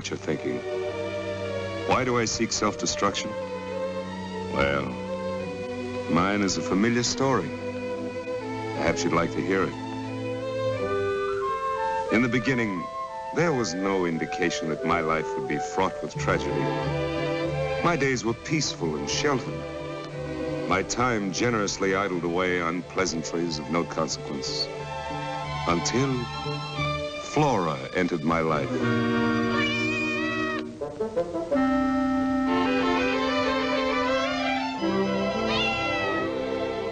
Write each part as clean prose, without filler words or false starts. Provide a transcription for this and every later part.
what you're thinking. Why do I seek self-destruction? Well, mine is a familiar story. Perhaps you'd like to hear it. In the beginning, there was no indication that my life would be fraught with tragedy. My days were peaceful and sheltered. My time generously idled away on pleasantries of no consequence. Until Flora entered my life.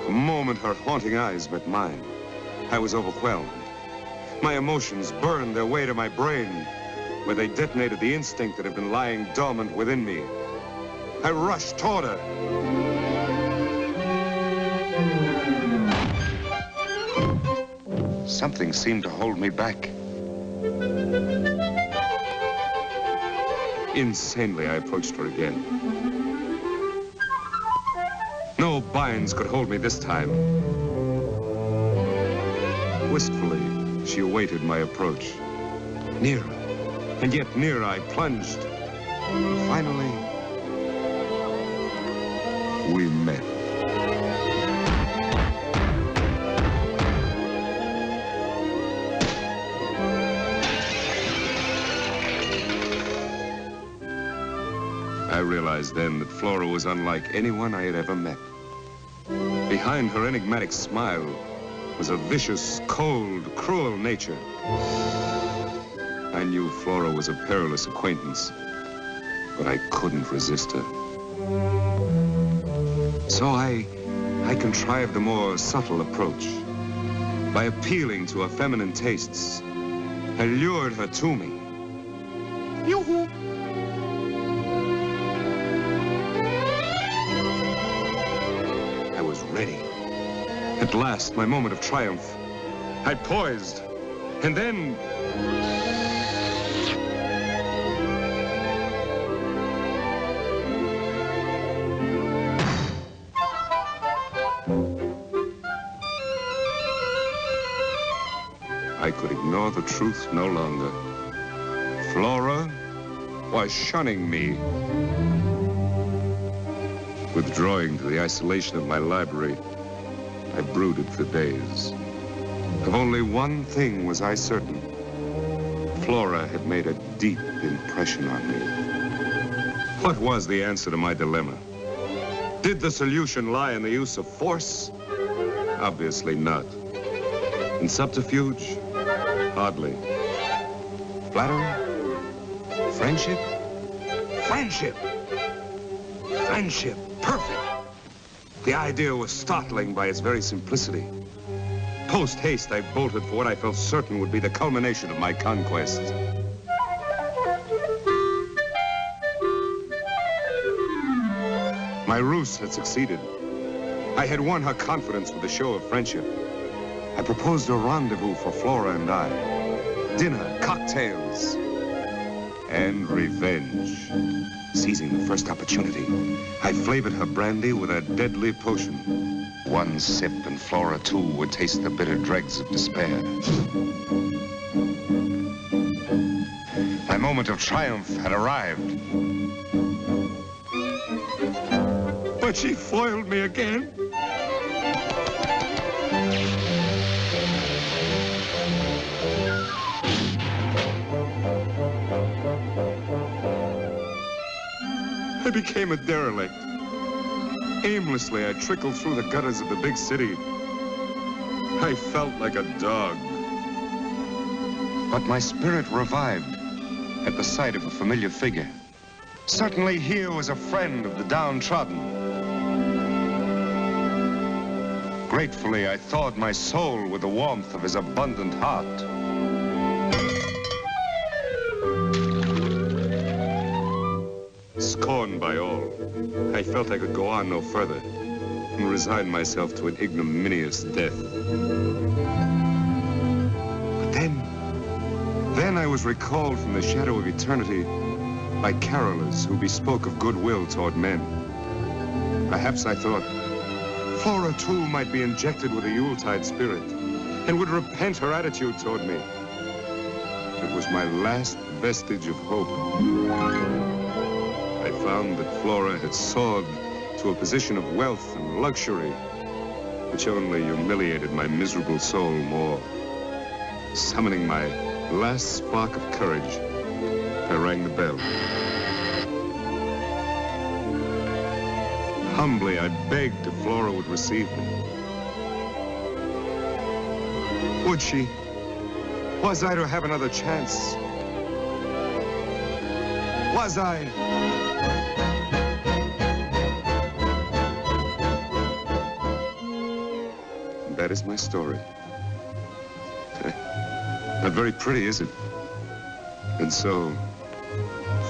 The moment her haunting eyes met mine, I was overwhelmed. My emotions burned their way to my brain, where they detonated the instinct that had been lying dormant within me. I rushed toward her. Something seemed to hold me back. Insanely, I approached her again. No binds could hold me this time. Wistfully, she awaited my approach. Nearer, and yet nearer I plunged. And finally, we met. I realized then that Flora was unlike anyone I had ever met. Behind her enigmatic smile was a vicious, cold, cruel nature. I knew Flora was a perilous acquaintance, but I couldn't resist her. So I contrived a more subtle approach. By appealing to her feminine tastes, I lured her to me. Yoo-hoo! I was ready. At last, my moment of triumph. I poised, and then... I could ignore the truth no longer. Flora was shunning me. Withdrawing to the isolation of my library, I brooded for days. Of only one thing was I certain. Flora had made a deep impression on me. What was the answer to my dilemma? Did the solution lie in the use of force? Obviously not. In subterfuge? Hardly. Flattery? Friendship? Friendship! Friendship. Perfect. The idea was startling by its very simplicity. Post-haste, I bolted for what I felt certain would be the culmination of my conquest. My ruse had succeeded. I had won her confidence with a show of friendship. I proposed a rendezvous for Flora and I. Dinner, cocktails, and revenge. Seizing the first opportunity, I flavored her brandy with a deadly potion. One sip and Flora, too, would taste the bitter dregs of despair. My moment of triumph had arrived. But she foiled me again. I became a derelict. Aimlessly, I trickled through the gutters of the big city. I felt like a dog. But my spirit revived at the sight of a familiar figure. Certainly here was a friend of the downtrodden. Gratefully, I thawed my soul with the warmth of his abundant heart. Scorned by all, I felt I could go on no further and resign myself to an ignominious death. But then I was recalled from the shadow of eternity by carolers who bespoke of goodwill toward men. Perhaps, I thought, Flora, too, might be injected with a Yuletide spirit and would repent her attitude toward me. It was my last vestige of hope. I found that Flora had soared to a position of wealth and luxury, which only humiliated my miserable soul more. Summoning my last spark of courage, I rang the bell. Humbly, I begged if Flora would receive me. Would she? Was I to have another chance? Was I? And that is my story. Not very pretty, is it? And so,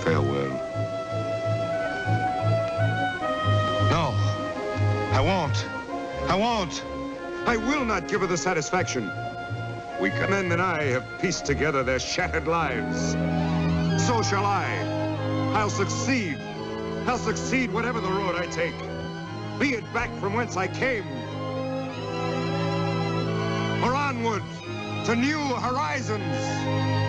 farewell. No, I won't. I won't. I will not give her the satisfaction. We men and I have pieced together their shattered lives. So shall I. I'll succeed. I'll succeed whatever the road I take. Be it back from whence I came, or onward to new horizons.